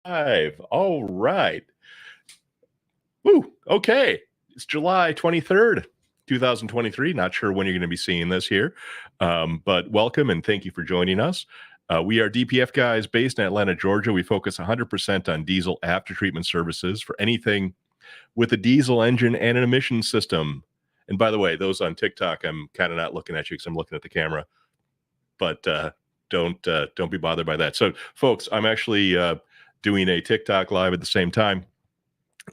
Live. All right. Woo. Okay. It's July 23rd, 2023. Not sure when you're going to be seeing this here, but welcome and thank you for joining us. We are DPF Guys based in Atlanta, Georgia. We focus 100% on diesel after-treatment services for anything with a diesel engine and an emissions system. And by the way, those on TikTok, I'm kind of not looking at you because I'm looking at the camera, but don't be bothered by that. So, folks, I'm actually doing a TikTok live at the same time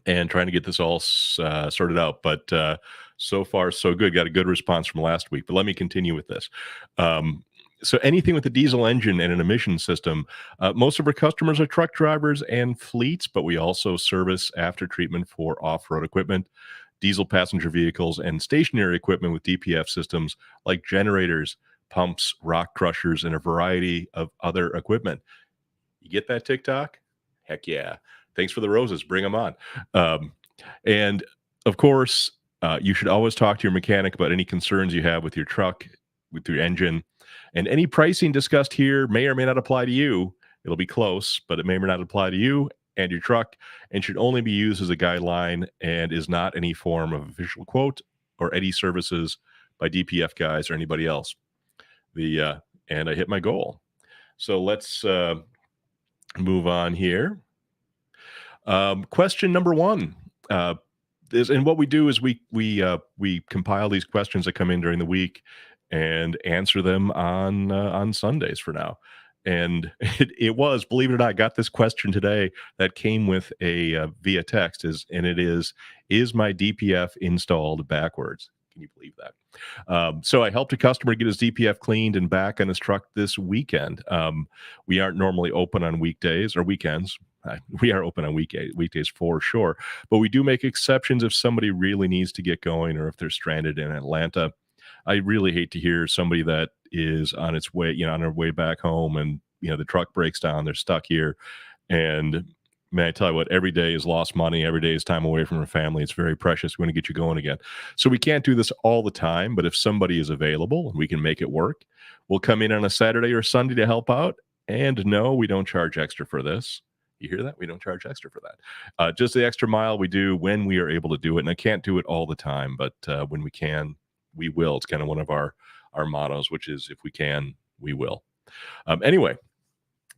and trying to get this all sorted out. But so far, so good. Got a good response from last week. But let me continue with this. So anything with a diesel engine and an emission system, most of our customers are truck drivers and fleets, but we also service after treatment for off-road equipment, diesel passenger vehicles, and stationary equipment with DPF systems like generators, pumps, rock crushers, and a variety of other equipment. You get that, TikTok? Heck yeah. Thanks for the roses. Bring them on. And of course, you should always talk to your mechanic about any concerns you have with your truck, with your engine, and any pricing discussed here may or may not apply to you. It'll be close, but it may or may not apply to you and your truck, and should only be used as a guideline and is not any form of official quote or any services by DPF Guys or anybody else. And I hit my goal. So let's move on here. Question number one. And what we do is we compile these questions that come in during the week and answer them on Sundays for now. And it was, believe it or not, I got this question today that came with a via text, is my DPF installed backwards? Can you believe that? So I helped a customer get his DPF cleaned and back on his truck this weekend. We aren't normally open on weekdays or weekends. We are open on weekdays for sure, but we do make exceptions if somebody really needs to get going or if they're stranded in Atlanta. I really hate to hear somebody that is on its way, on their way back home, and the truck breaks down, they're stuck here. And man, I tell you what, every day is lost money. Every day is time away from your family. It's very precious. We want to get you going again. So we can't do this all the time, but if somebody is available and we can make it work, we'll come in on a Saturday or Sunday to help out. And no, we don't charge extra for this. You hear that? We don't charge extra for that. Just the extra mile we do when we are able to do it. And I can't do it all the time, but when we can, we will. It's kind of one of our mottos, which is if we can, we will. Anyway,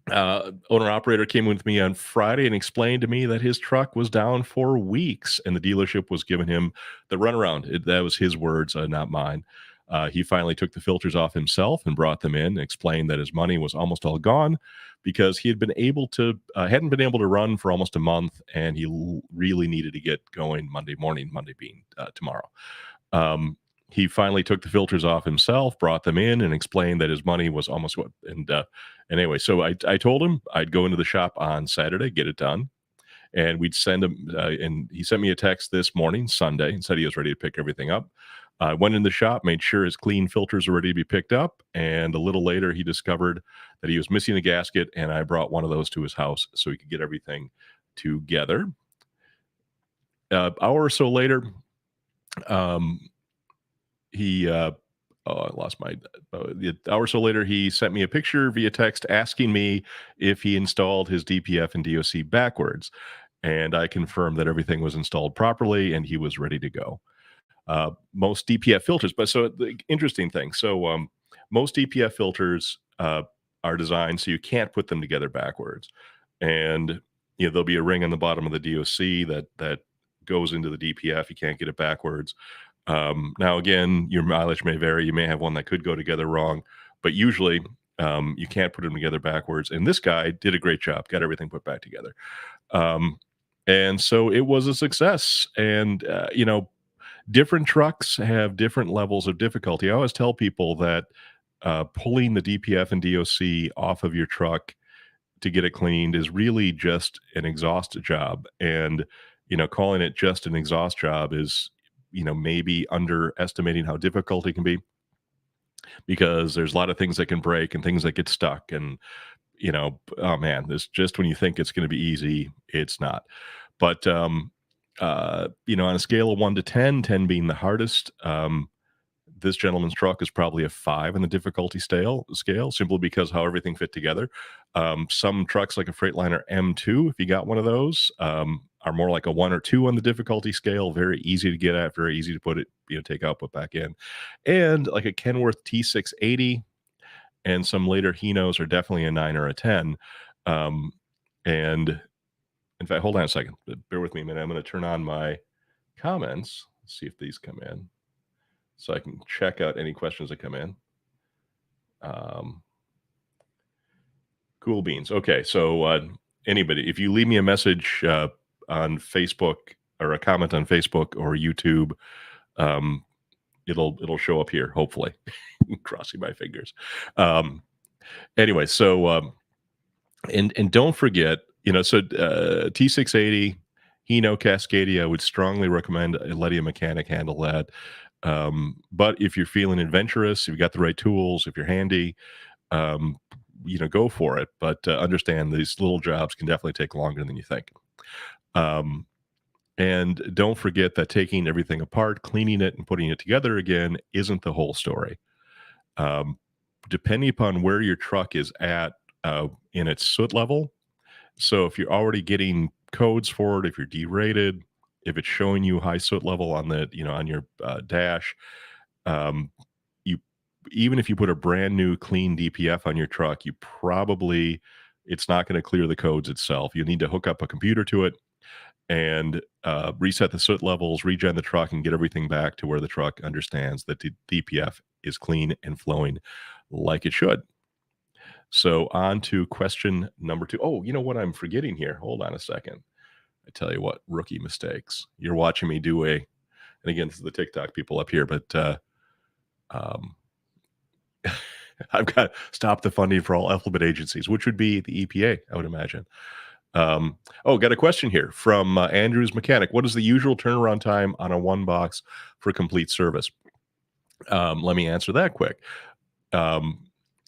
owner operator came with me on Friday and explained to me that his truck was down for weeks and the dealership was giving him the runaround. That was his words, not mine. He finally took the filters off himself and brought them in and explained that his money was almost all gone because he had hadn't been able to run for almost a month, and he really needed to get going Monday morning, Monday being tomorrow. He finally took the filters off himself, brought them in, and explained that his money was almost what. And anyway, so I told him I'd go into the shop on Saturday, get it done, and we'd send him. And he sent me a text this morning, Sunday, and said he was ready to pick everything up. I went in the shop, made sure his clean filters were ready to be picked up, and a little later he discovered that he was missing a gasket, and I brought one of those to his house so he could get everything together. Hour or so later, he I lost my the hour or so later he sent me a picture via text asking me if he installed his DPF and DOC backwards, and I confirmed that everything was installed properly and he was ready to go. Most DPF filters, but so the interesting thing, so most DPF filters are designed so you can't put them together backwards, and there'll be a ring on the bottom of the DOC that goes into the DPF. You can't get it backwards. Now, again, your mileage may vary. You may have one that could go together wrong, but usually you can't put them together backwards. And this guy did a great job, got everything put back together. And so it was a success. And, different trucks have different levels of difficulty. I always tell people that pulling the DPF and DOC off of your truck to get it cleaned is really just an exhaust job. And, calling it just an exhaust job is, maybe underestimating how difficult it can be, because there's a lot of things that can break and things that get stuck. And, oh man, this just when you think it's going to be easy, it's not. But, on a scale of 1 to 10, 10 being the hardest, this gentleman's truck is probably a 5 in the difficulty scale, simply because how everything fit together. Some trucks like a Freightliner M2, if you got one of those, are more like a 1 or 2 on the difficulty scale. Very easy to get at, very easy to put it, take out, put back in. And like a Kenworth T680 and some later Hinos are definitely a 9 or a 10. And in fact, hold on a second. Bear with me a minute. I'm going to turn on my comments. Let's see if these come in so I can check out any questions that come in. Cool beans. Okay, so anybody, if you leave me a message on Facebook or a comment on Facebook or YouTube, it'll show up here, hopefully. Crossing my fingers. Anyway, so and don't forget, T680 Hino Cascadia, I would strongly recommend letting a mechanic handle that. But if you're feeling adventurous, if you've got the right tools, if you're handy, go for it. But understand these little jobs can definitely take longer than you think. Um, and don't forget that taking everything apart, cleaning it, and putting it together again isn't the whole story. Um, Depending upon where your truck is at in its soot level. So if you're already getting codes for it, if you're derated, if it's showing you high soot level on the on your dash, um, you even if you put a brand new clean DPF on your truck, you probably it's not going to clear the codes itself. You need to hook up a computer to it and reset the soot levels, regen the truck, and get everything back to where the truck understands that the DPF is clean and flowing like it should. So on to question number 2. Oh, you know what I'm forgetting here? Hold on a second. I tell you what, rookie mistakes. You're watching me do and again, this is the TikTok people up here, but um, I've got stop the funding for all effluent agencies, which would be the EPA, I would imagine. Got a question here from Andrew's Mechanic. What is the usual turnaround time on a one box for complete service? Let me answer that quick.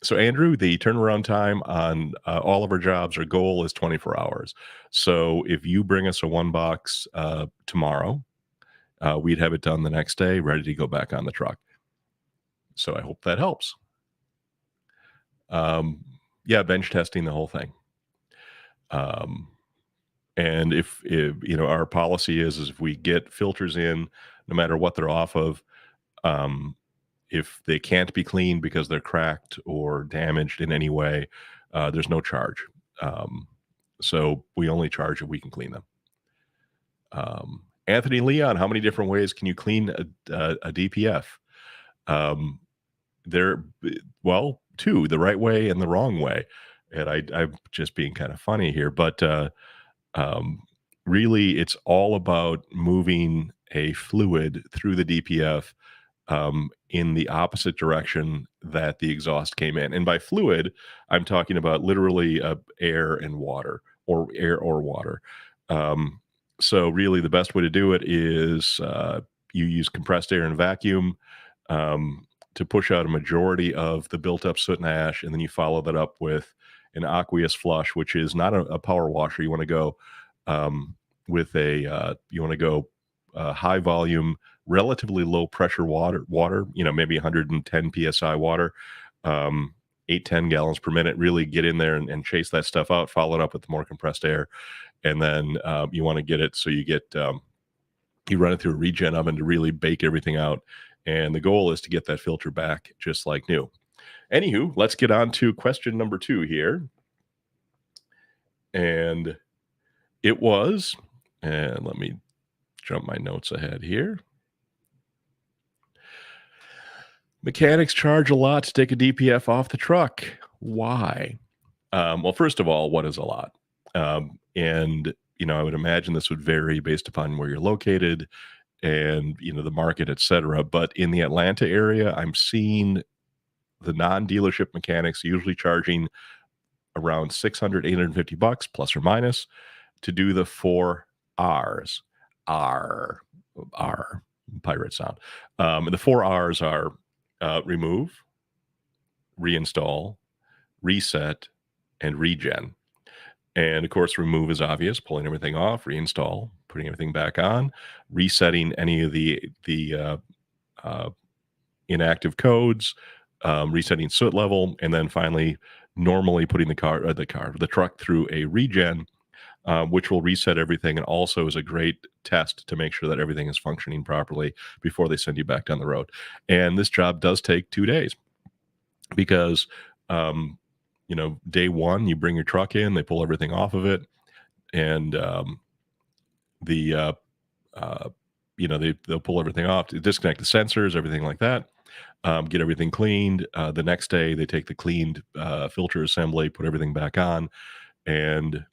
So Andrew, the turnaround time on all of our jobs, our goal is 24 hours. So if you bring us a one box tomorrow, we'd have it done the next day, ready to go back on the truck. So I hope that helps. Bench testing the whole thing. And if our policy is if we get filters in, no matter what they're off of, if they can't be cleaned because they're cracked or damaged in any way, there's no charge. So we only charge if we can clean them. Anthony Leon, how many different ways can you clean a DPF? Two, the right way and the wrong way. And I'm just being kind of funny here, but really it's all about moving a fluid through the DPF in the opposite direction that the exhaust came in. And by fluid, I'm talking about literally air and water, or air or water. So really the best way to do it is you use compressed air and vacuum to push out a majority of the built up soot and ash. And then you follow that up with an aqueous flush, which is not a power washer. You want to go with high volume, relatively low pressure water, maybe 110 PSI water, 8-10 gallons per minute. Really get in there and chase that stuff out, follow it up with more compressed air. And then you want to get it so you get, you run it through a regen oven to really bake everything out. And the goal is to get that filter back just like new. Anywho, let's get on to question number 2 here. And it was, and let me jump my notes ahead here. Mechanics charge a lot to take a DPF off the truck. Why? Well, first of all, what is a lot? And I would imagine this would vary based upon where you're located and the market, etc. But in the Atlanta area, I'm seeing the non-dealership mechanics usually charging around $600, $850 plus or minus to do the 4 R's. R pirate sound. The 4 R's are remove, reinstall, reset, and regen. And of course, remove is obvious, pulling everything off, reinstall, putting everything back on, resetting any of the inactive codes, resetting soot level, and then finally normally putting the truck through a regen, which will reset everything and also is a great test to make sure that everything is functioning properly before they send you back down the road. And this job does take 2 days because day one, you bring your truck in, they pull everything off of it, and they'll pull everything off, disconnect the sensors, everything like that, get everything cleaned. The next day, they take the cleaned filter assembly, put everything back on, and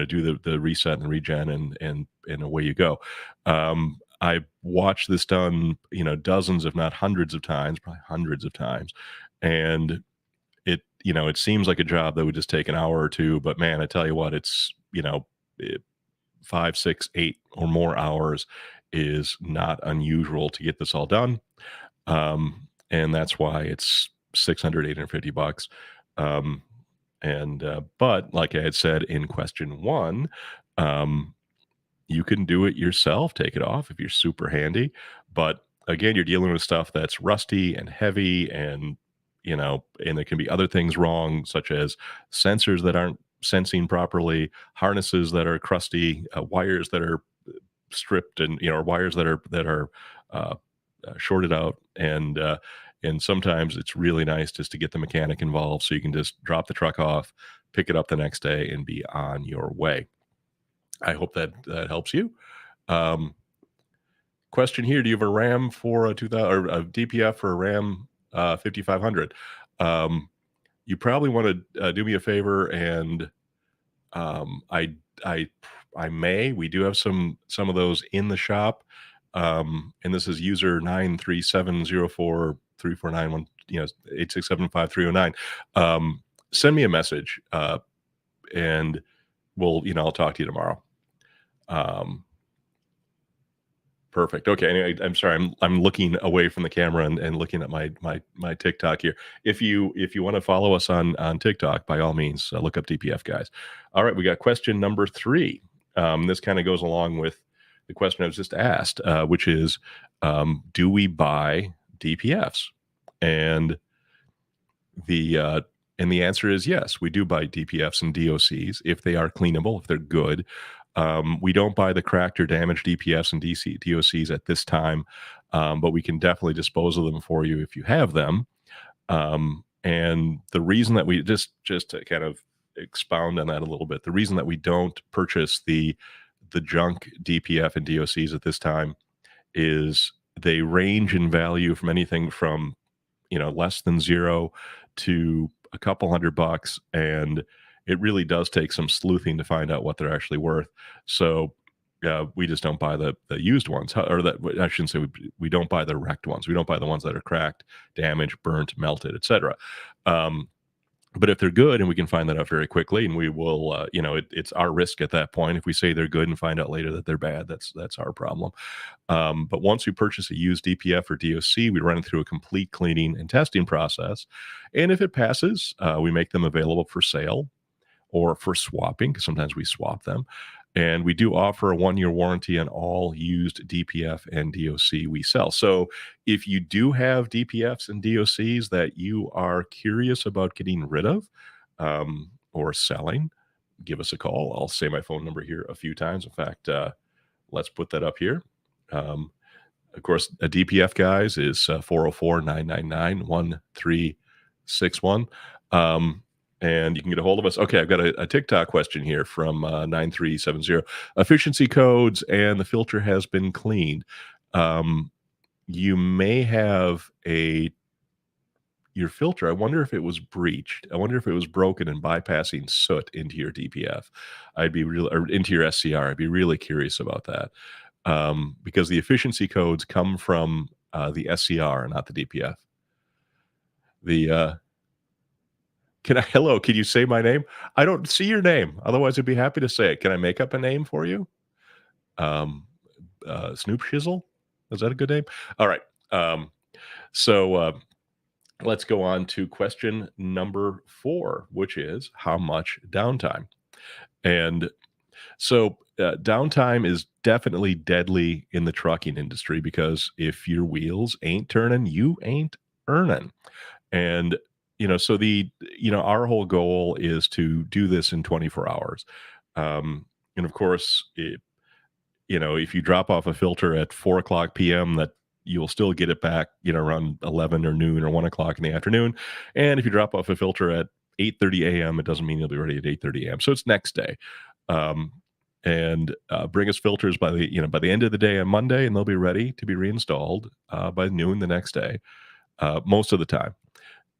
do the reset and regen, and away you go. I've watched this done, dozens, if not hundreds of times, probably hundreds of times, and it seems like a job that would just take an hour or 2, but man, I tell you what, it's 5, 6, 8 or more hours is not unusual to get this all done, and that's why it's $600, $850. And but like I had said in question one, um, you can do it yourself, take it off if you're super handy. But again, you're dealing with stuff that's rusty and heavy, and and there can be other things wrong, such as sensors that aren't sensing properly, harnesses that are crusty, wires that are stripped, and or wires that are uh, shorted out, and sometimes it's really nice just to get the mechanic involved, so you can just drop the truck off, pick it up the next day, and be on your way. I hope that that helps you. Um, Question here: do you have a RAM for a 2000 or a DPF for a RAM 5500? Um, you probably want to do me a favor, and um, I I I may. We do have some of those in the shop, and this is user 937043491. 8675309. Send me a message, and I'll talk to you tomorrow. Um, Perfect. Okay. Anyway, I'm sorry. I'm looking away from the camera and looking at my TikTok here. If you want to follow us on TikTok, by all means, look up DPF Guys. All right, we got question number 3. This kind of goes along with the question I was just asked, which is, do we buy DPFs? And the uh, and the answer is yes. We do buy DPFs and DOCs if they are cleanable, if they're good. We don't buy the cracked or damaged DPFs and DOCs at this time, but we can definitely dispose of them for you if you have them. And the reason that we just to kind of expound on that a little bit, the reason that we don't purchase the junk DPF and DOCs at this time is they range in value from anything from less than zero to a couple $100, and it really does take some sleuthing to find out what they're actually worth. So we just don't buy the used ones, or that I shouldn't say we don't buy the wrecked ones. We don't buy the ones that are cracked, damaged, burnt, melted, etc. But if they're good, and we can find that out very quickly, and we will, it's our risk at that point. If we say they're good and find out later that they're bad, that's our problem. But once we purchase a used DPF or DOC, we run it through a complete cleaning and testing process. And if it passes, we make them available for sale or for swapping, because sometimes we swap them. And we do offer a 1-year warranty on all used DPF and DOC we sell. So if you do have DPFs and DOCs that you are curious about getting rid of, or selling, give us a call. I'll say my phone number here a few times. In fact, let's put that up here. Of course, a DPF Guys is 404-999-1361. And you can get a hold of us. Okay, I've got a TikTok question here from 9370. Efficiency codes and the filter has been cleaned. You may have your filter. I wonder if it was breached. I wonder if it was broken and bypassing soot into your DPF. Or into your SCR. I'd be really curious about that, because the efficiency codes come from the SCR, not the DPF. Hello, can you say my name? I don't see your name. Otherwise, I'd be happy to say it. Can I make up a name for you? Snoop Shizzle? Is that a good name? All right. So let's go on to question number 4, which is how much downtime? And so downtime is definitely deadly in the trucking industry, because if your wheels ain't turning, you ain't earning. And so our whole goal is to do this in 24 hours. And of course, if you drop off a filter at 4:00 p.m., that you'll still get it back, around 11 or noon or 1:00 in the afternoon. And if you drop off a filter at 8:30 a.m., it doesn't mean you'll be ready at 8:30 a.m. So it's next day. And bring us filters by the end of the day on Monday, and they'll be ready to be reinstalled by noon the next day, most of the time.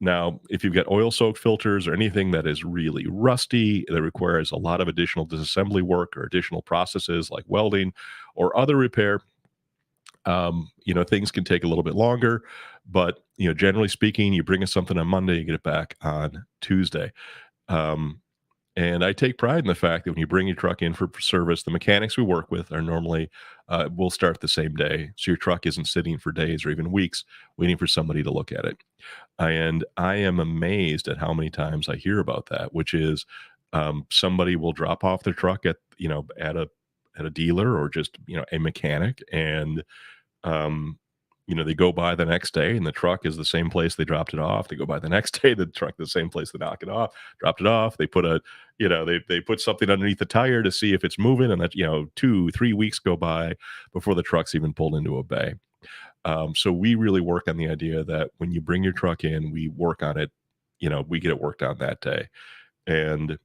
Now, if you've got oil-soaked filters or anything that is really rusty, that requires a lot of additional disassembly work or additional processes like welding or other repair, things can take a little bit longer. But, generally speaking, you bring us something on Monday, you get it back on Tuesday. Um, And I take pride in the fact that when you bring your truck in for service, the mechanics we work with are normally will start the same day, so your truck isn't sitting for days or even weeks waiting for somebody to look at it. And I am amazed at how many times I hear about that, which is somebody will drop off their truck at at a dealer or just a mechanic, and um, they go by the next day and the truck is the same place they dropped it off. They go by the next day, the truck the same place they knock it off, dropped it off. They put they put something underneath the tire to see if it's moving, and that 2-3 weeks go by before the truck's even pulled into a bay. So we really work on the idea that when you bring your truck in, we work on it. We get it worked on that day, and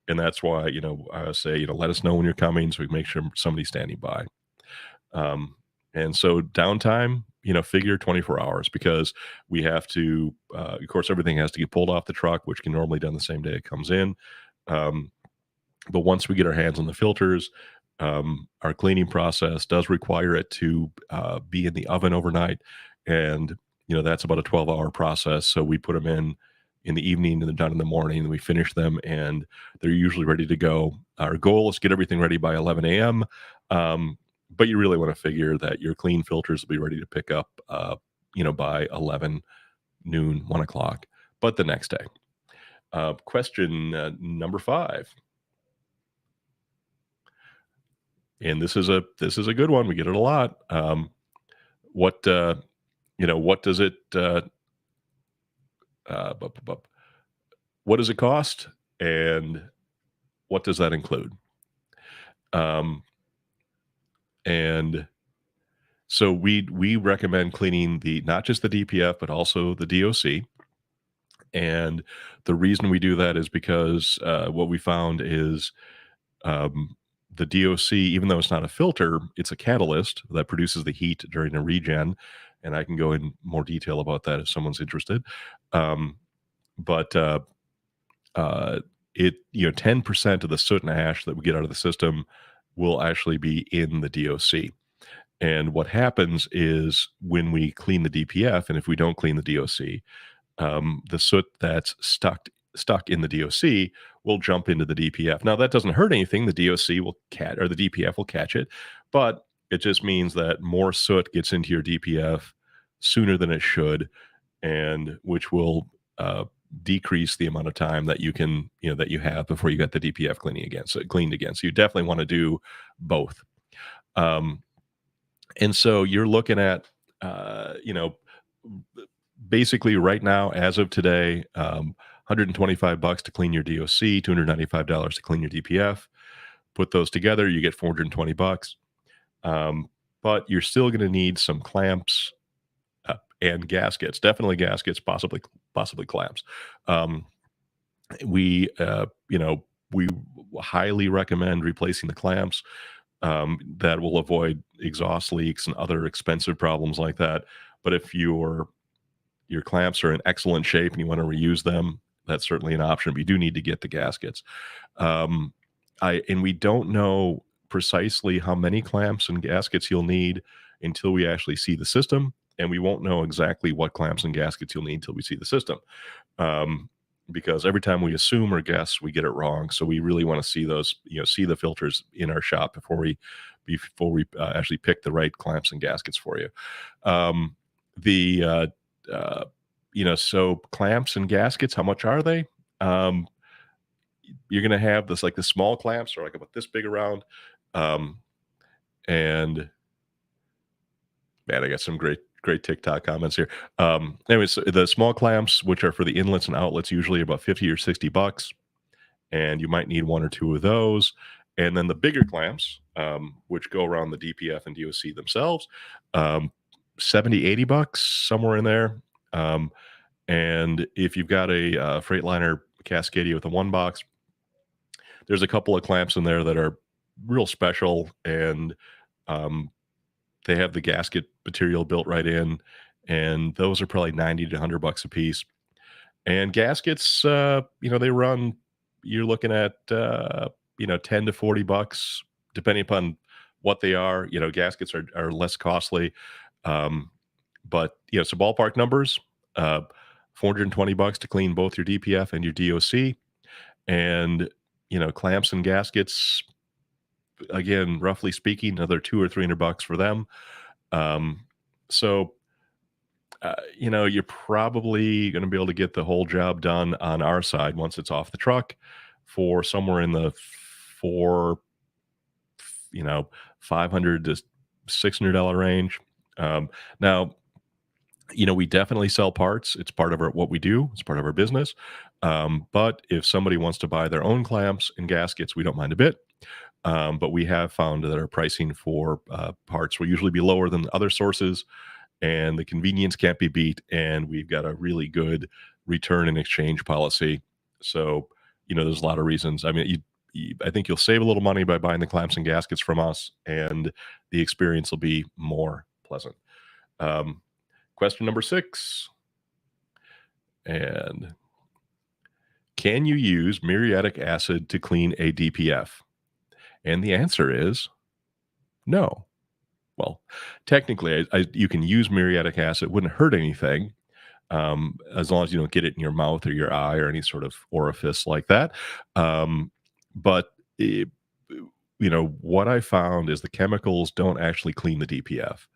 that's why I say let us know when you're coming so we make sure somebody's standing by. Um, and so downtime, figure 24 hours because we have to, of course, everything has to get pulled off the truck, which can normally be done the same day it comes in. Um, but once we get our hands on the filters, our cleaning process does require it to be in the oven overnight. And, that's about a 12-hour process. So we put them in the evening and they're done in the morning and we finish them and they're usually ready to go. Our goal is to get everything ready by 11 a.m. But you really want to figure that your clean filters will be ready to pick up, by 11 noon, 1 o'clock, but the next day. Question number 5. And this is a good one. We get it a lot. What what does it bup, bup, bup. What does it cost, and what does that include? Um, and so we recommend cleaning the not just the DPF but also the DOC. And the reason we do that is because what we found is um, the DOC, even though it's not a filter, it's a catalyst that produces the heat during a regen. And I can go in more detail about that if someone's interested. Um, but uh, it 10% of the soot and ash that we get out of the system will actually be in the DOC. And what happens is when we clean the DPF, and if we don't clean the DOC, the soot that's stuck in the DOC will jump into the DPF. Now that doesn't hurt anything. The DOC will catch, or the DPF will catch it, but it just means that more soot gets into your DPF sooner than it should, and which will decrease the amount of time that you can that you have before you get the DPF cleaned again. So you definitely want to do both. Um, and so you're looking at basically right now, as of today, $125 to clean your DOC, $295 to clean your DPF. Put those together, you get $420. But you're still going to need some clamps and gaskets. Definitely gaskets, possibly clamps. Um, we we highly recommend replacing the clamps. That will avoid exhaust leaks and other expensive problems like that. But if your clamps are in excellent shape and you want to reuse them, that's certainly an option. But you do need to get the gaskets. Um, we don't know precisely how many clamps and gaskets you'll need until we actually see the system, and we won't know exactly what clamps and gaskets you'll need until we see the system. Um, because every time we assume or guess, we get it wrong. So we really want to see those, see the filters in our shop before we actually pick the right clamps and gaskets for you. The so clamps and gaskets, how much are they? You're going to have this, like the small clamps are like about this big around. Um, and man, I got some great TikTok comments here. Anyways, the small clamps, which are for the inlets and outlets, usually about 50 or $60, and you might need one or two of those. And then the bigger clamps, which go around the DPF and DOC themselves, 70, $80, somewhere in there. And if you've got a Freightliner Cascadia with a 1-box, there's a couple of clamps in there that are real special, and they have the gasket material built right in, and those are probably 90 to $100 a piece. And gaskets, they run. You're looking at 10 to $40, depending upon what they are. Gaskets are less costly, but so ballpark numbers. $420 to clean both your DPF and your DOC, and clamps and gaskets, again, roughly speaking, another $200 or $300 for them. So, you're probably going to be able to get the whole job done on our side once it's off the truck for somewhere in the four, you know, $500 to $600 range. Now, we definitely sell parts. It's part of what we do. It's part of our business. But if somebody wants to buy their own clamps and gaskets, we don't mind a bit. But we have found that our pricing for parts will usually be lower than other sources, and the convenience can't be beat. And we've got a really good return and exchange policy. So, there's a lot of reasons. I mean, I think you'll save a little money by buying the clamps and gaskets from us, and the experience will be more pleasant. Question number 6. And can you use muriatic acid to clean a DPF? And the answer is no. Well, technically, you can use muriatic acid. It wouldn't hurt anything, as long as you don't get it in your mouth or your eye or any sort of orifice like that. But what I found is the chemicals don't actually clean the DPF.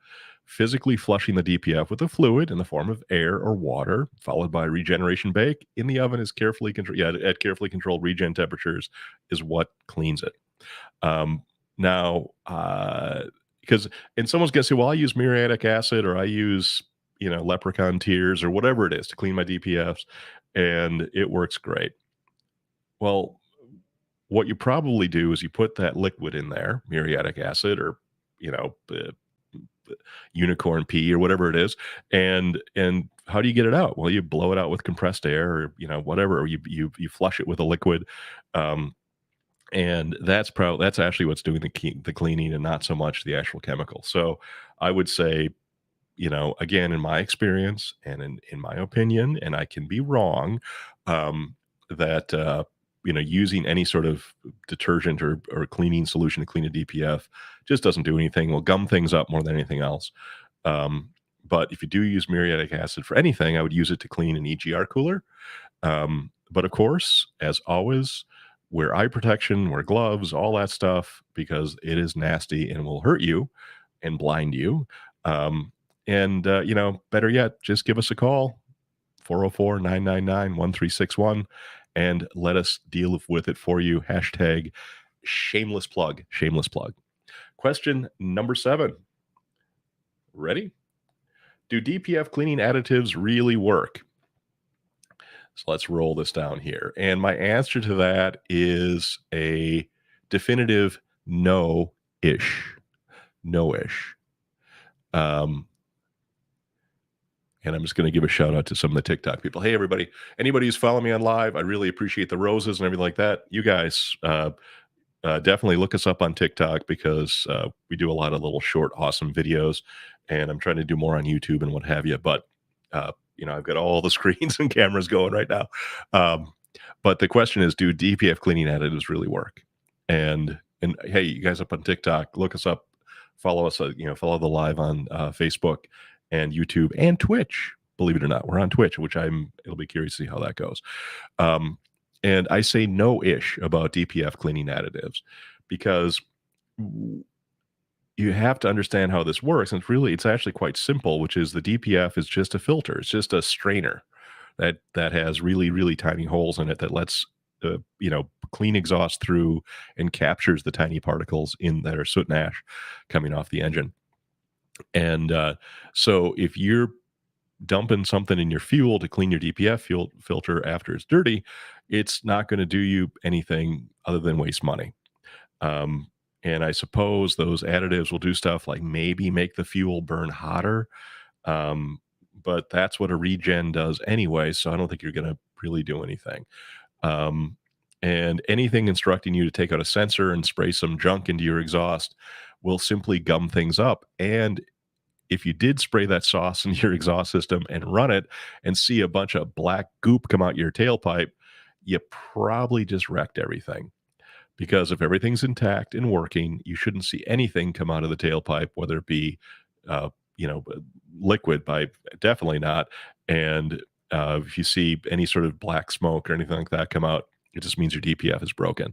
Physically flushing the DPF with a fluid in the form of air or water, followed by regeneration bake in the oven, is carefully controlled. Yeah, at carefully controlled regen temperatures is what cleans it. Now, because someone's gonna say, well, I use muriatic acid, or I use leprechaun tears, or whatever it is to clean my DPFs, and it works great. Well, what you probably do is you put that liquid in there, muriatic acid, or unicorn pee, or whatever it is, and how do you get it out? Well, you blow it out with compressed air, or whatever, or you flush it with a liquid. And that's actually what's doing the cleaning, and not so much the actual chemical. So I would say, again, in my experience and in my opinion, and I can be wrong, that using any sort of detergent or cleaning solution to clean a DPF just doesn't do anything. Will gum things up more than anything else. But if you do use muriatic acid for anything, I would use it to clean an EGR cooler. But of course, as always, wear eye protection, wear gloves, all that stuff, because it is nasty and will hurt you and blind you. Better yet, just give us a call, 404-999-1361, and let us deal with it for you. Hashtag shameless plug. Question number 7. Ready? Do DPF cleaning additives really work? So let's roll this down here. And my answer to that is a definitive no-ish. No-ish. And I'm just going to give a shout out to some of the TikTok people. Hey, everybody, anybody who's following me on live, I really appreciate the roses and everything like that. You guys definitely look us up on TikTok, because we do a lot of little short, awesome videos, and I'm trying to do more on YouTube and what have you. But, I've got all the screens and cameras going right now. But the question is, do DPF cleaning additives really work? And hey, you guys up on TikTok, look us up, follow us, follow the live on Facebook and YouTube and Twitch. Believe it or not, we're on Twitch, which it'll be curious to see how that goes. And I say no-ish about DPF cleaning additives, because you have to understand how this works. And it's actually quite simple, which is the DPF is just a filter. It's just a strainer that has really, really tiny holes in it that lets clean exhaust through and captures the tiny particles that are soot and ash coming off the engine. And so if you're dumping something in your fuel to clean your DPF filter after it's dirty, it's not going to do you anything other than waste money. And I suppose those additives will do stuff like maybe make the fuel burn hotter. But that's what a regen does anyway. So I don't think you're going to really do anything. And anything instructing you to take out a sensor and spray some junk into your exhaust will simply gum things up. And if you did spray that sauce into your exhaust system and run it and see a bunch of black goop come out your tailpipe, you probably just wrecked everything. Because if everything's intact and working, you shouldn't see anything come out of the tailpipe, whether it be, liquid pipe, definitely not. And if you see any sort of black smoke or anything like that come out, It just means your DPF is broken.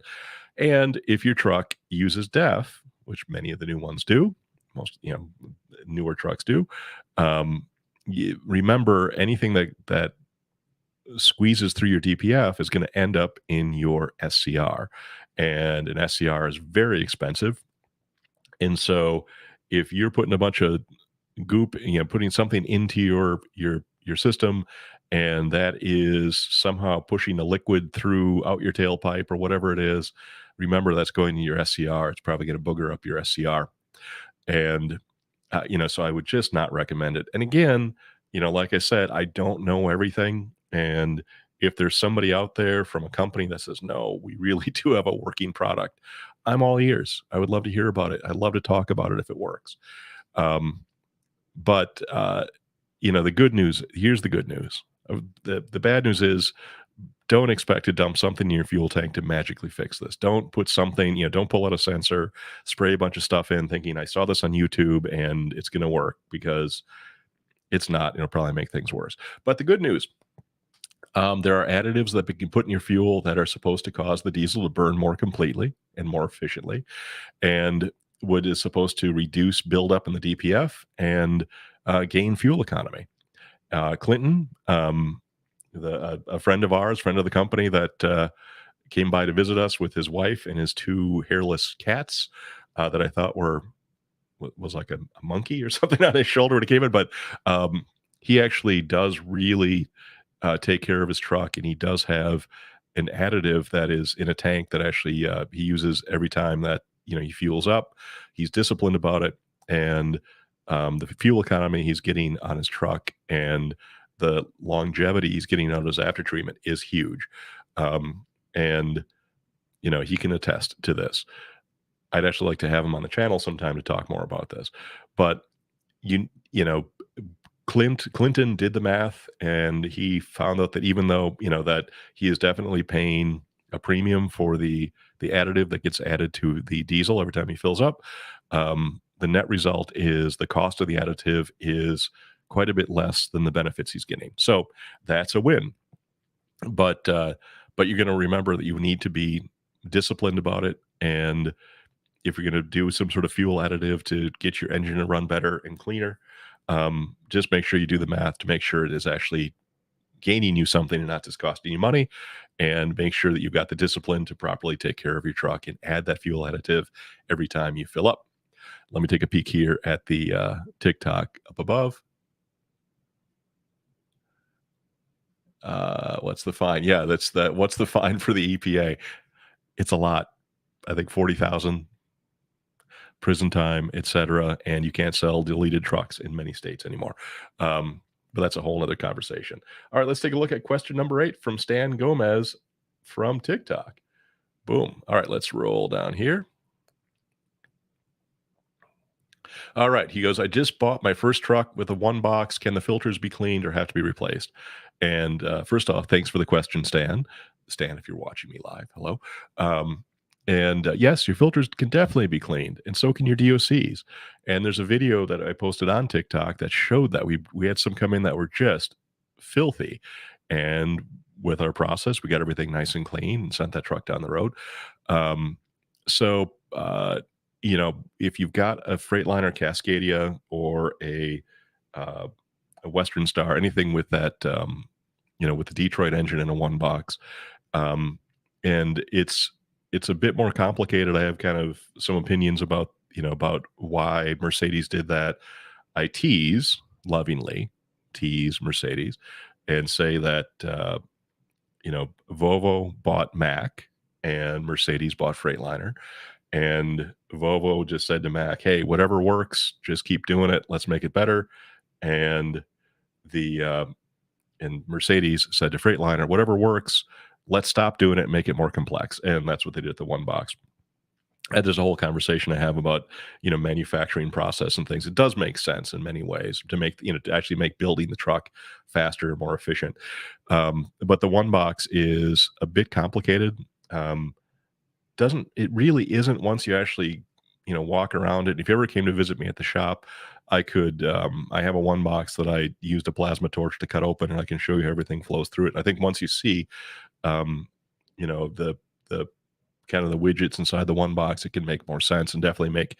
And if your truck uses DEF, which many of the new ones do, most newer trucks do, remember anything that squeezes through your DPF is going to end up in your SCR, and an SCR is very expensive. And so, if you're putting a bunch of goop, putting something into your system, and that is somehow pushing a liquid through out your tailpipe or whatever it is, remember that's going to your SCR. It's probably going to booger up your SCR, and so I would just not recommend it. And again, like I said, I don't know everything, and if there's somebody out there from a company that says no, we really do have a working product, I'm all ears. I would love to hear about it. I'd love to talk about it if it works. But the good news, here's the good news. The bad news is, don't expect to dump something in your fuel tank to magically fix this. Don't put something, don't pull out a sensor, spray a bunch of stuff in thinking I saw this on YouTube and it's going to work, because it's not. It'll probably make things worse. But the good news, there are additives that you can put in your fuel that are supposed to cause the diesel to burn more completely and more efficiently, and what is supposed to reduce buildup in the DPF and gain fuel economy. Clinton, a friend of ours, friend of the company that came by to visit us with his wife and his two hairless cats that I thought was like a monkey or something on his shoulder when he came in, but he actually does really take care of his truck, and he does have an additive that is in a tank that actually he uses every time that he fuels up. He's disciplined about it, and the fuel economy he's getting on his truck and the longevity he's getting out of his after treatment is huge. And he can attest to this. I'd actually like to have him on the channel sometime to talk more about this. But Clinton did the math, and he found out that even though that he is definitely paying a premium for the additive that gets added to the diesel every time he fills up, the net result is the cost of the additive is quite a bit less than the benefits he's getting. So that's a win. But you're going to remember that you need to be disciplined about it, and if you're going to do some sort of fuel additive to get your engine to run better and cleaner, just make sure you do the math to make sure it is actually gaining you something and not just costing you money, and make sure that you've got the discipline to properly take care of your truck and add that fuel additive every time you fill up. Let me take a peek here at the TikTok up above. What's the fine? Yeah, what's the fine for the EPA? It's a lot. I think 40,000, prison time, etc. And you can't sell deleted trucks in many states anymore. But that's a whole other conversation. All right, let's take a look at question number 8 from Stan Gomez from TikTok. Boom. All right, let's roll down here. All right, he goes, I just bought my first truck with a 1 box. Can the filters be cleaned or have to be replaced? And first off, thanks for the question, Stan. Stan, if you're watching me live, hello. Yes, your filters can definitely be cleaned, and so can your DOCs. And there's a video that I posted on TikTok that showed that we had some come in that were just filthy. And with our process, we got everything nice and clean and sent that truck down the road. If you've got a Freightliner Cascadia or a Western Star, anything with that, with the Detroit engine in a 1 box, and it's a bit more complicated. I have kind of some opinions about why Mercedes did that. I lovingly tease Mercedes and say that Volvo bought Mack and Mercedes bought Freightliner, and Volvo just said to Mack, hey, whatever works, just keep doing it, let's make it better. And Mercedes said to Freightliner, whatever works, let's stop doing it and make it more complex. And that's what they did at the 1 box. And there's a whole conversation I have about, manufacturing process and things. It does make sense in many ways to make, to actually make building the truck faster, more efficient. But the 1 box is a bit complicated. It really isn't once you actually, walk around it. If you ever came to visit me at the shop, I have a 1 box that I used a plasma torch to cut open, and I can show you how everything flows through it. I think once you see, the kind of the widgets inside the one box, it can make more sense and definitely make,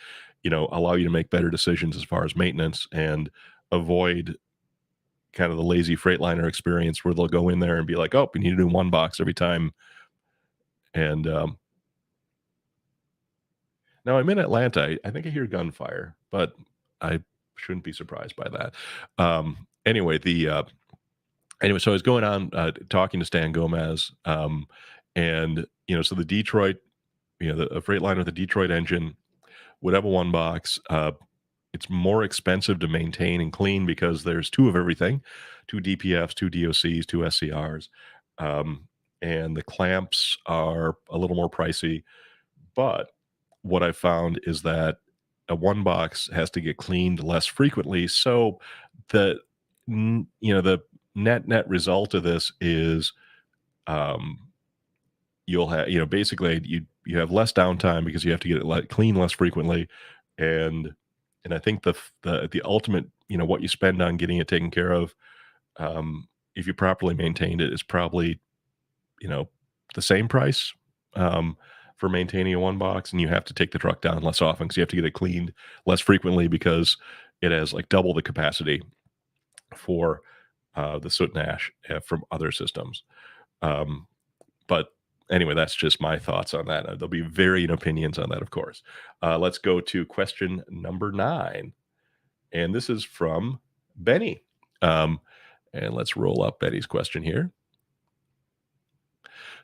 allow you to make better decisions as far as maintenance and avoid kind of the lazy Freightliner experience where they'll go in there and be like, oh, we need to do one box every time. And now I'm in Atlanta. I think I hear gunfire, but I shouldn't be surprised by that. Anyway, so I was going on talking to Stan Gomez, and so the Detroit, a Freightliner with the Detroit engine would have a one box. It's more expensive to maintain and clean because there's two of everything, two DPFs, two DOCs, two SCRs, and the clamps are a little more pricey. But what I found is that a one box has to get cleaned less frequently. So the the net result of this is um, you'll have basically you have less downtime because you have to get it clean less frequently, and I think the ultimate what you spend on getting it taken care of, if you properly maintained it, is probably you know the same price for maintaining a one box, and you have to take the truck down less often because you have to get it cleaned less frequently because it has like double the capacity for the soot and ash from other systems. But anyway, that's just my thoughts on that. There'll be varying opinions on that, of course. Let's go to question number 9. And this is from Benny. And let's roll up Benny's question here.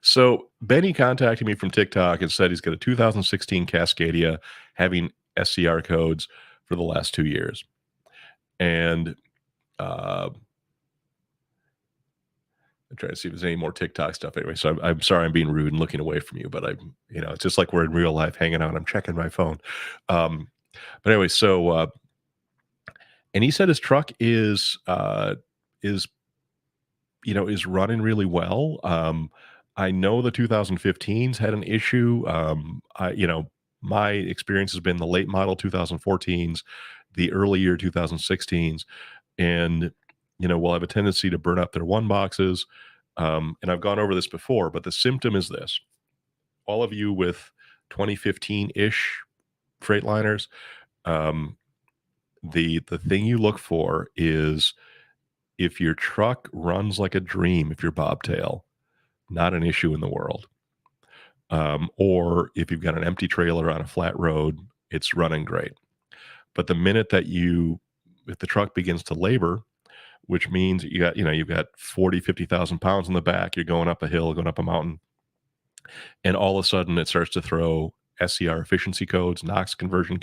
So Benny contacted me from TikTok and said he's got a 2016 Cascadia having SCR codes for the last 2 years. And I'm trying to see if there's any more TikTok stuff anyway. So I'm sorry I'm being rude and looking away from you, but it's just like we're in real life hanging out. I'm checking my phone. But anyway, so and he said his truck is running really well. I know the 2015s had an issue. My experience has been the late model 2014s, the early year 2016s, and will have a tendency to burn up their one boxes. And I've gone over this before, but the symptom is this: all of you with 2015-ish Freightliners, the thing you look for is if your truck runs like a dream, if you're bobtail, not an issue in the world. Or if you've got an empty trailer on a flat road, it's running great. But the minute that if the truck begins to labor, which means you've got 40, 50,000 pounds in the back, you're going up a hill, going up a mountain, and all of a sudden it starts to throw SCR efficiency codes, NOx conversion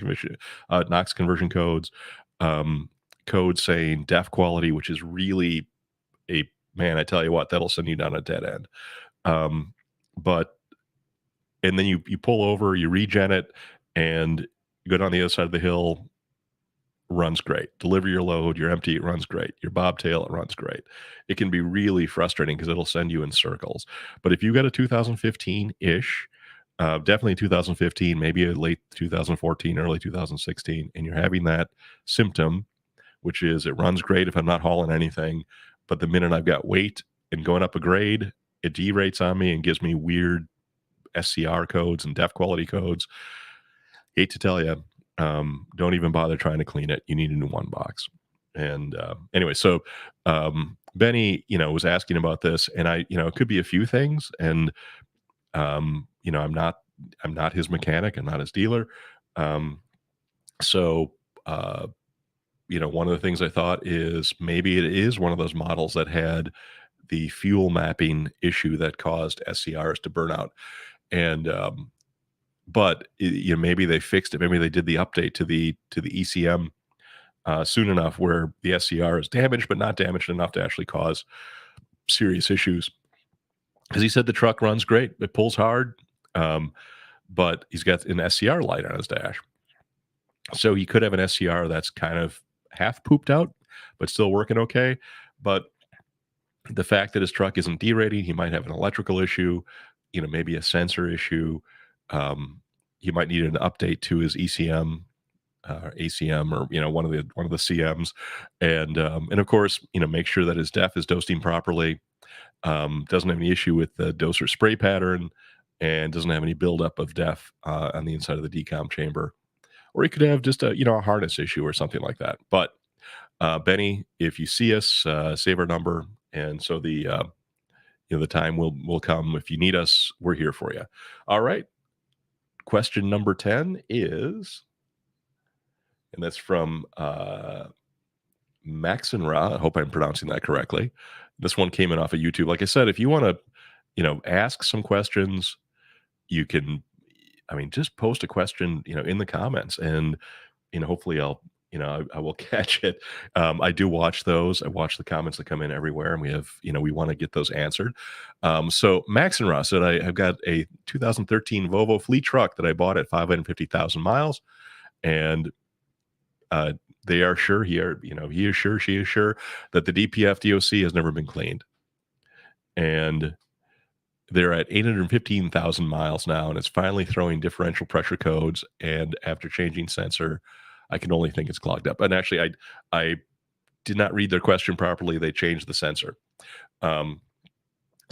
codes, codes saying DEF quality, which is really man, I tell you what, that'll send you down a dead end. And then you pull over, you regen it, and you go down the other side of the hill, runs great. Deliver your load, you're empty, it runs great. Your bobtail, it runs great. It can be really frustrating because it'll send you in circles. But if you've got a 2015-ish, definitely 2015, maybe a late 2014, early 2016, and you're having that symptom, which is it runs great if I'm not hauling anything, but the minute I've got weight and going up a grade, it derates on me and gives me weird SCR codes and DEF quality codes. Hate to tell you, don't even bother trying to clean it. You need a new one box. And anyway, so Benny, was asking about this, and it could be a few things. And I'm not his mechanic, I'm not his dealer. So one of the things I thought is maybe it is one of those models that had the fuel mapping issue that caused SCRs to burn out. And but maybe they fixed it. Maybe they did the update to the ECM soon enough where the SCR is damaged, but not damaged enough to actually cause serious issues. Because he said the truck runs great, it pulls hard, but he's got an SCR light on his dash. So he could have an SCR that's kind of half pooped out, but still working okay. But the fact that his truck isn't derating, he might have an electrical issue, maybe a sensor issue. He might need an update to his ECM, ACM, or one of the CMs, and of course, make sure that his DEF is dosing properly. Doesn't have any issue with the doser spray pattern, and doesn't have any buildup of DEF on the inside of the decom chamber. Or you could have just a harness issue or something like that. But Benny, if you see us, save our number, and so the time will come. If you need us, we're here for you. All right. Question number 10 is, and that's from Maxenra. I hope I'm pronouncing that correctly. This one came in off of YouTube. Like I said, if you want to, ask some questions, you can, just post a question, in the comments, and hopefully I will catch it. I do watch those. I watch the comments that come in everywhere, and we want to get those answered. So Max and Ross said, I've got a 2013 Volvo fleet truck that I bought at 550,000 miles, and they are sure he is sure, she is sure that the DPF DOC has never been cleaned, and they're at 815,000 miles now, and it's finally throwing differential pressure codes. And after changing sensor, I can only think it's clogged up. And actually, I did not read their question properly. They changed the sensor. So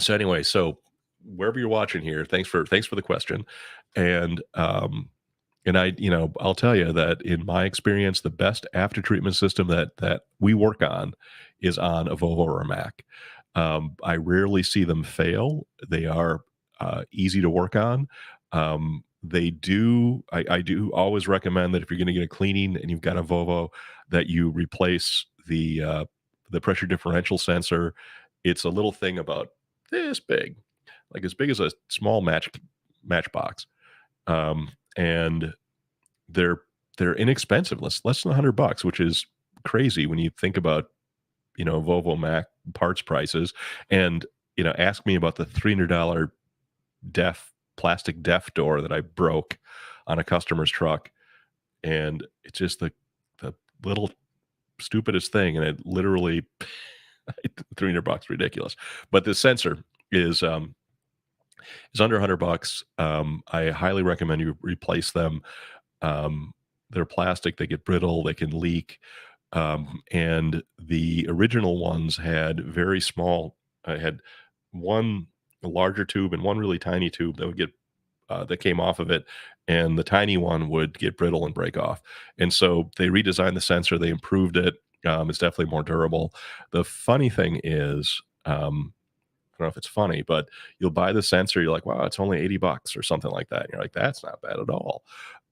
anyway, wherever you're watching here, thanks for the question. And I'll tell you that in my experience, the best after treatment system that we work on is on a Volvo or a Mac. I rarely see them fail. They are easy to work on. I do always recommend that if you're going to get a cleaning and you've got a Volvo, that you replace the pressure differential sensor. It's a little thing about this big, like as big as a small matchbox, and they're inexpensive, less than $100, which is crazy when you think about Volvo Mac parts prices. And ask me about the $300 plastic DEF door that I broke on a customer's truck, and it's just the little stupidest thing, and it literally $300, ridiculous. But the sensor is under $100. I highly recommend you replace them. They're plastic, they get brittle, they can leak. And the original ones had very small, I had one larger tube and one really tiny tube that would get that came off of it, and the tiny one would get brittle and break off. And so they redesigned the sensor, they improved it. It's definitely more durable. The funny thing is, I don't know if it's funny, but you'll buy the sensor, you're like, wow, it's only $80 or something like that. And you're like, that's not bad at all.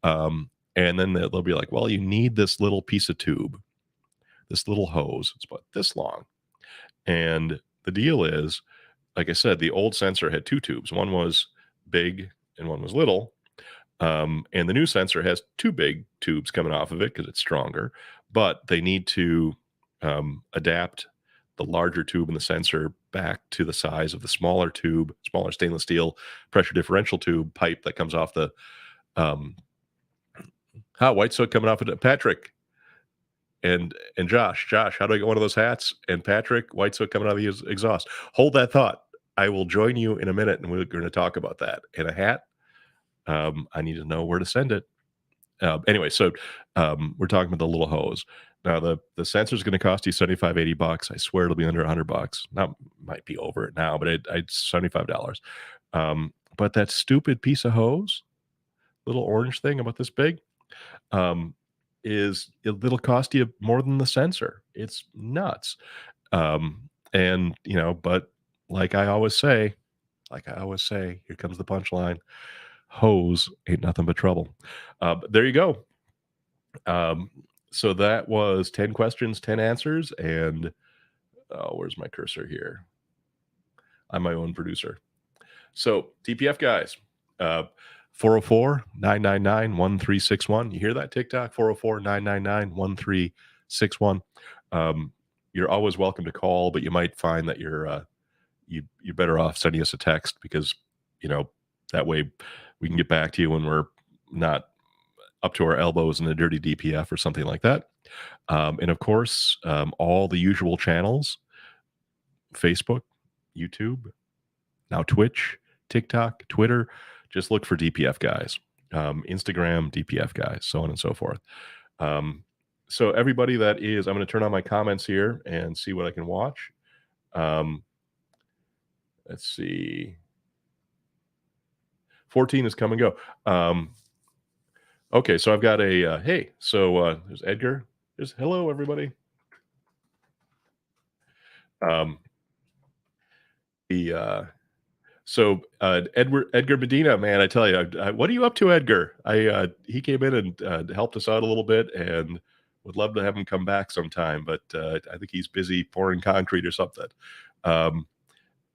And then they'll be like, well, you need this little piece of tube, this little hose. It's about this long. And the deal is, like I said, the old sensor had two tubes. One was big and one was little. And the new sensor has two big tubes coming off of it because it's stronger. But they need to adapt the larger tube in the sensor back to the size of the smaller tube, smaller stainless steel pressure differential tube pipe that comes off the white soot coming off of it. Patrick and Josh, how do I get one of those hats? And Patrick, white soot coming out of the exhaust. Hold that thought. I will join you in a minute, and we're going to talk about that. And a hat, I need to know where to send it. Anyway, so we're talking about the little hose. Now, the sensor is going to cost you $75, $80. I swear it'll be under $100. Now, might be over it now, but it's $75. But that stupid piece of hose, little orange thing about this big, it'll cost you more than the sensor. It's nuts. And but like I always say, here comes the punchline: hose ain't nothing but trouble. There you go. So that was 10 questions, 10 answers, and where's my cursor here? I'm my own producer. So DPF guys, 404-999-1361. You hear that, TikTok? 404-999-1361. You're always welcome to call, but you might find that you're better off sending us a text, because that way we can get back to you when we're not up to our elbows in a dirty DPF or something like that. And of course, all the usual channels: Facebook, YouTube, now Twitch, TikTok, Twitter. Just look for DPF Guys. Instagram, DPF Guys, so on and so forth. So everybody I'm going to turn on my comments here and see what I can watch. Let's see. 14 is come and go. Okay, so I've got a hey. So there's Edgar. There's hello everybody. The Edgar Medina, man, I tell you, what are you up to, Edgar? He came in and helped us out a little bit, and would love to have him come back sometime, but I think he's busy pouring concrete or something.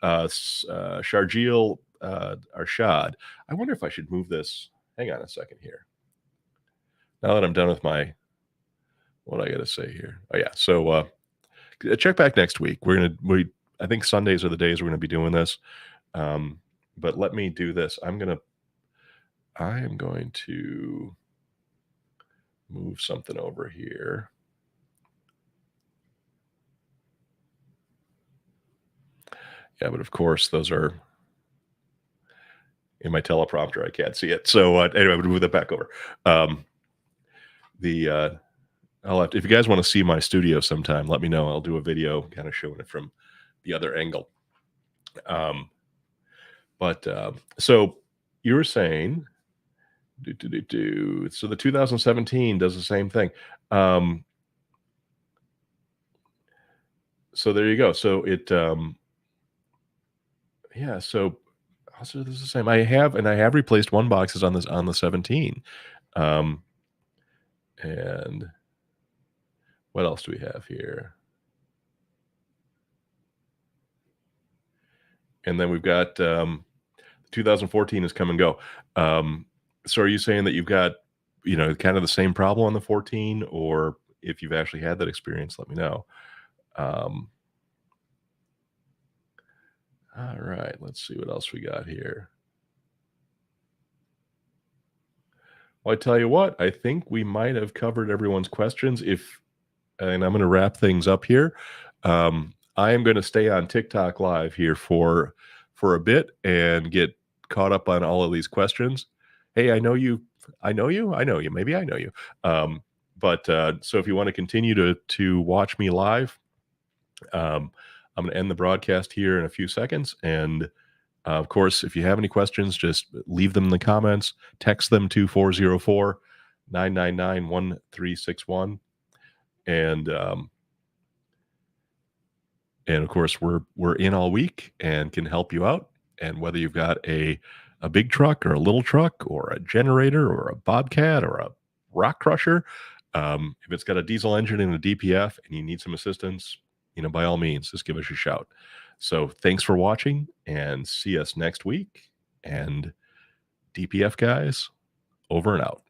Sharjeel Arshad. I wonder if I should move this. Hang on a second here. Now that I'm done with my what I got to say here. Oh yeah, so check back next week. I think Sundays are the days we're gonna be doing this. But let me do this. I am going to move something over here. Yeah, but of course those are in my teleprompter. I can't see it. So anyway, I'm gonna move that back over. If you guys want to see my studio sometime, let me know. I'll do a video kind of showing it from the other angle. So you were saying, so the 2017 does the same thing. So there you go. So it, yeah. So also this is the same. I have replaced one boxes on the 17. And what else do we have here? And then we've got 2014 is come and go. So are you saying that you've got, kind of the same problem on the 14, or if you've actually had that experience, let me know. All right, let's see what else we got here. Well, I tell you what, I think we might have covered everyone's questions. And I'm going to wrap things up here. I am going to stay on TikTok live here for a bit and get caught up on all of these questions. Hey, I know you. Maybe I know you. So if you want to continue to watch me live, I'm going to end the broadcast here in a few seconds. And of course, if you have any questions, just leave them in the comments. Text them to 404-999-1361. And of course, we're in all week and can help you out. And whether you've got a big truck or a little truck or a generator or a bobcat or a rock crusher, if it's got a diesel engine and a DPF and you need some assistance, by all means, just give us a shout. So thanks for watching, and see us next week. And DPF guys, over and out.